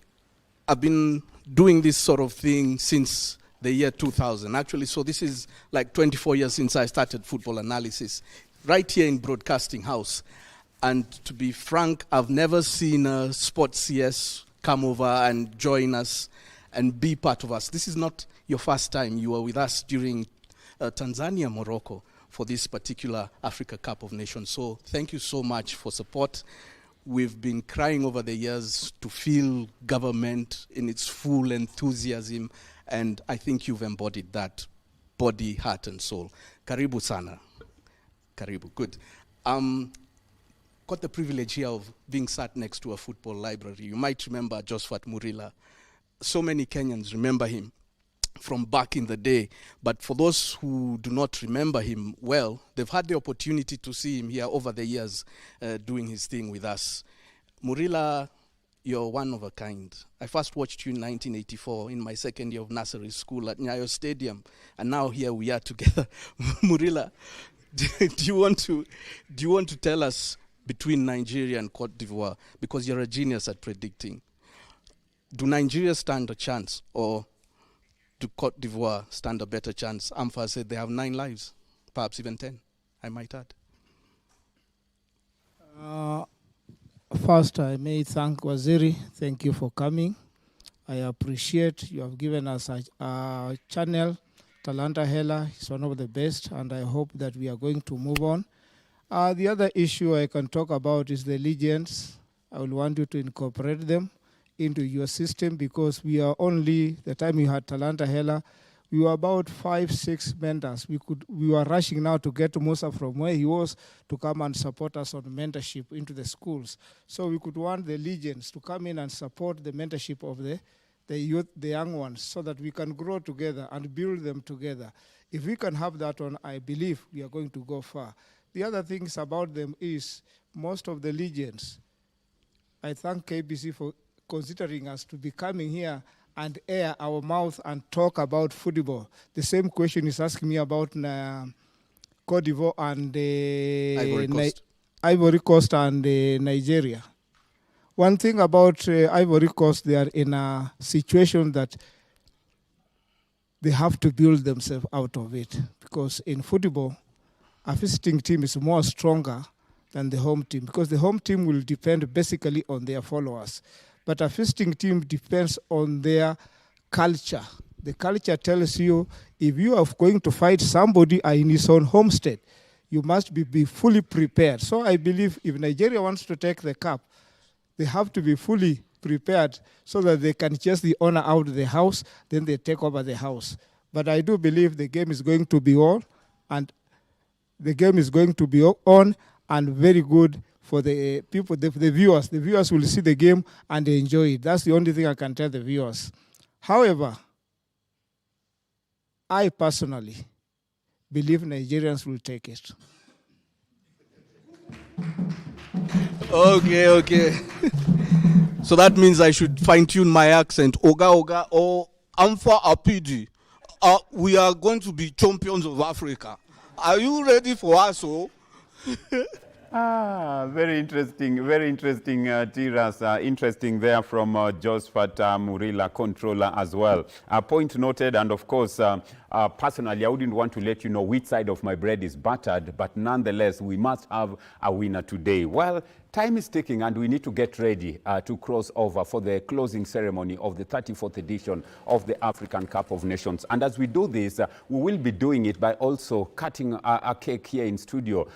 I've been doing this sort of thing since the year 2000. Actually, so this is like 24 years since I started football analysis, right here in Broadcasting House. And to be frank, I've never seen a Sports CS come over and join us and be part of us. This is not your first time. You were with us during Tanzania, Morocco, for this particular Africa Cup of Nations. So thank you so much for support. We've been crying over the years to feel government in its full enthusiasm, and I think you've embodied that, body, heart, and soul. Karibu sana. Karibu, good. Got the privilege here of being sat next to a football library. You might remember Josephat Murila. So many Kenyans remember him from back in the day, but for those who do not remember him well, they've had the opportunity to see him here over the years doing his thing with us. Murila, you're one of a kind. I first watched you in 1984 in my second year of nursery school at Nyayo Stadium, and now here we are together. Murila, do you want to tell us, between Nigeria and Cote d'Ivoire, because you're a genius at predicting, do Nigeria stand a chance, or do Cote d'Ivoire stand a better chance? Amfa said they have 9 lives, perhaps even 10, I might add. First, I may thank Waziri. Thank you for coming. I appreciate you have given us a channel. Talanta Hela is one of the best, and I hope that we are going to move on. The other issue I can talk about is the legends. I will want you to incorporate them into your system, because we are only, the time we had Talanta Hela, we were about 5-6 mentors. We were rushing now to get Musa from where he was to come and support us on mentorship into the schools. So we could want the legends to come in and support the mentorship of the the youth, the young ones, so that we can grow together and build them together. If we can have that one, I believe we are going to go far. The other things about them is most of the legends. I thank KBC for considering us to be coming here and air our mouth and talk about football. The same question is asking me about Cote d'Ivoire and Ivory Coast and Nigeria. One thing about Ivory Coast, they are in a situation that they have to build themselves out of it, because in football, a visiting team is more stronger than the home team, because the home team will depend basically on their followers. But a visiting team depends on their culture. The culture tells you if you are going to fight somebody in his own homestead, you must be fully prepared. So I believe if Nigeria wants to take the cup, they have to be fully prepared so that they can chase the owner out of the house, then they take over the house. But I do believe the game is going to be on, and the game is going to be on and very good for the people, the viewers. The viewers will see the game and they enjoy it. That's the only thing I can tell the viewers. However, I personally believe Nigerians will take it. Okay. So that means I should fine-tune my accent. Oga or Amfa Apidi. We are going to be champions of Africa. Are you ready for us? Very interesting, Tiras. Interesting there from Josephat Murila, controller as well. Point noted, and of course, personally, I wouldn't want to let you know which side of my bread is buttered, but nonetheless, we must have a winner today. Well, time is ticking and we need to get ready to cross over for the closing ceremony of the 34th edition of the African Cup of Nations. And as we do this, we will be doing it by also cutting a cake here in studio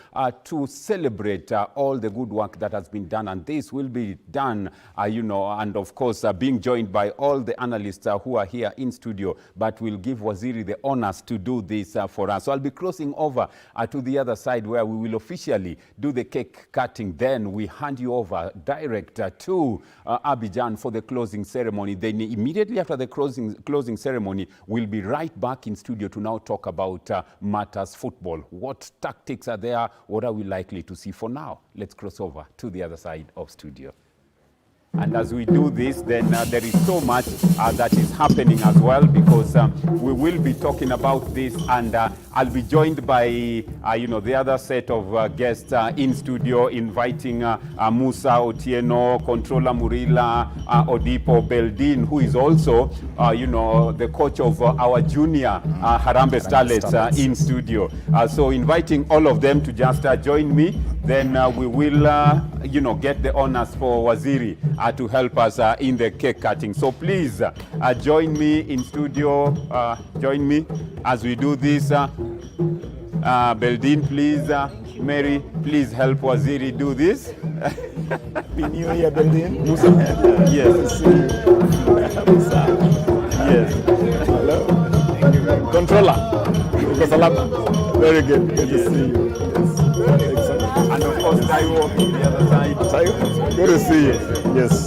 to celebrate all the good work that has been done. And this will be done, and of course, being joined by all the analysts who are here in studio, but we'll give Waziri the honors to do this for us. So I'll be crossing over to the other side where we will officially do the cake cutting. Then we hand you over direct to Abidjan for the closing ceremony. Then immediately after the closing ceremony, we'll be right back in studio to now talk about matters football. What tactics are there? What are we likely to see? For now, let's cross over to the other side of studio. And as we do this, then there is so much that is happening as well, because we will be talking about this, and I'll be joined by, the other set of guests in studio, inviting Musa Otieno, Controller Murila, Odipo Beldin, who is also, the coach of our junior Harambee Starlets in studio. So inviting all of them to just join me. Then we will, get the honors for Waziri to help us in the cake cutting. So please join me in studio. Join me as we do this. Beldin, please. Mary, please help Waziri do this. Happy New Year, Beldin. Musa. Yes. Yes. Hello. Controller. Very good. Good to see you. Yes. And of course, Taiwo on the other side. Taiwo, good to see you. Yes.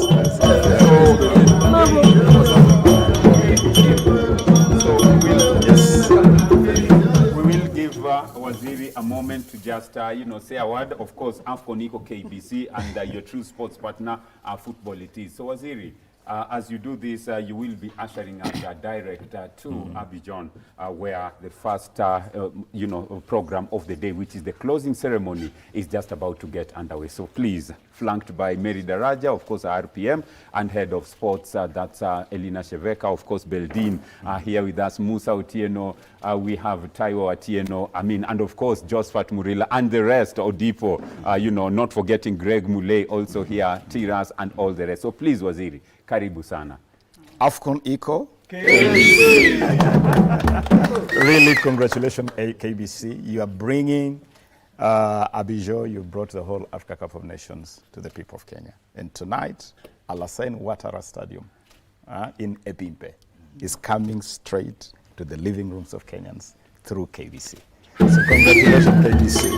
We will give Waziri a moment to just, say a word. Of course, AFCON KBC and your true sports partner, Football It Is. So Waziri, as you do this, you will be ushering us direct to Abidjan, where the first, program of the day, which is the closing ceremony, is just about to get underway. So please, flanked by Mary Daraja, of course, RPM, and head of sports, that's Elina Sheveka, of course, Beldin, here with us, Musa Otieno, we have Taiwo Otieno, and of course, Josephat Murila, and the rest, Odipo, not forgetting Greg Muley, also here, Tiras, and all the rest. So please, Waziri, karibu sana. AFCON Eco. Really, congratulations, KBC. You are bringing Abidjan, you brought the whole Africa Cup of Nations to the people of Kenya. And tonight, Alassane Ouattara Stadium in Ebimpe is coming straight to the living rooms of Kenyans through KBC. So congratulations, KBC.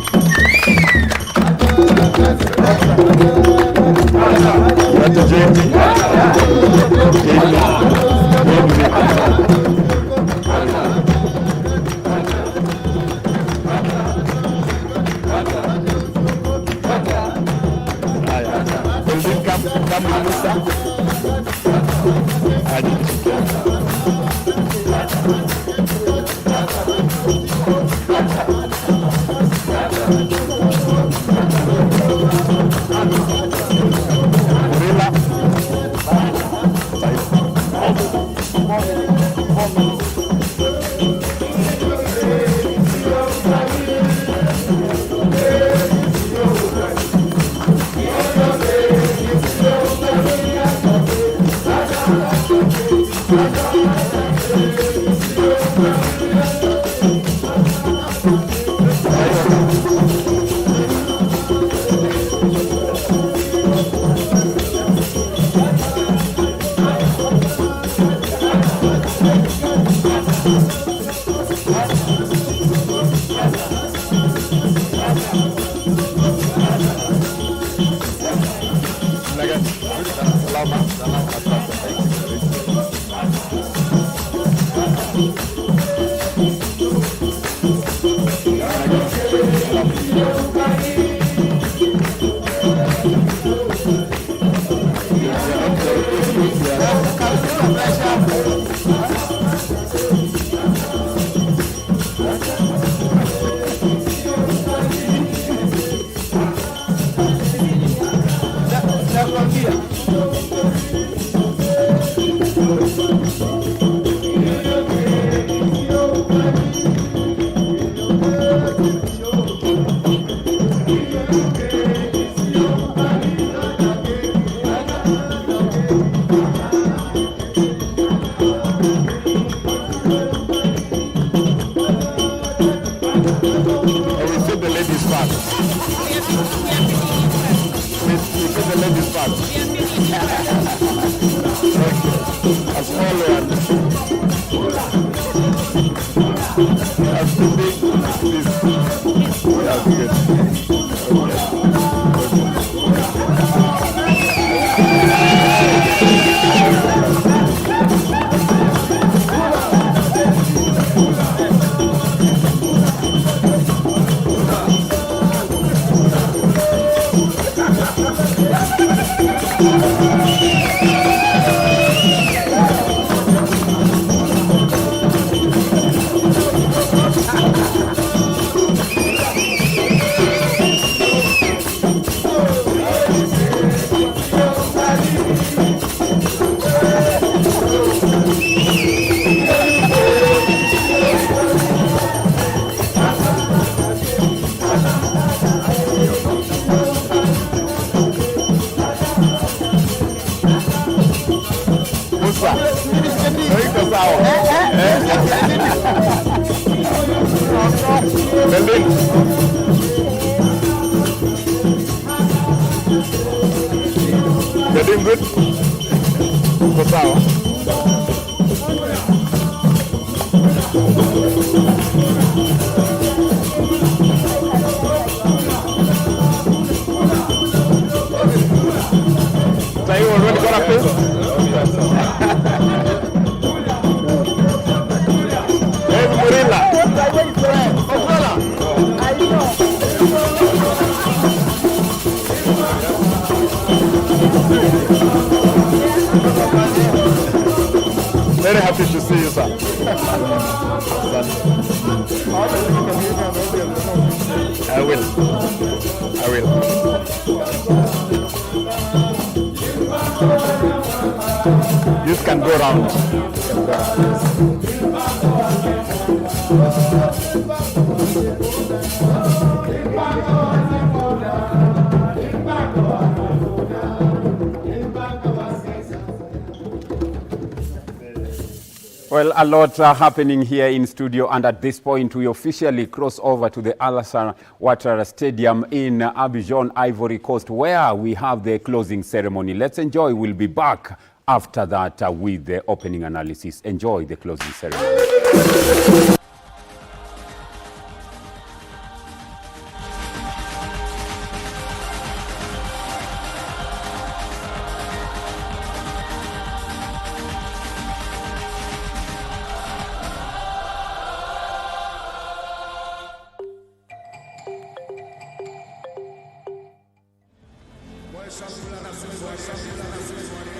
Very happy to see you, sir. I will. This can go round. Well, a lot happening here in studio, and at this point we officially cross over to the Alassane Ouattara Stadium in Abidjan, Ivory Coast, where we have the closing ceremony. Let's enjoy. We'll be back after that with the opening analysis. Enjoy the closing ceremony. Shambula na Simba,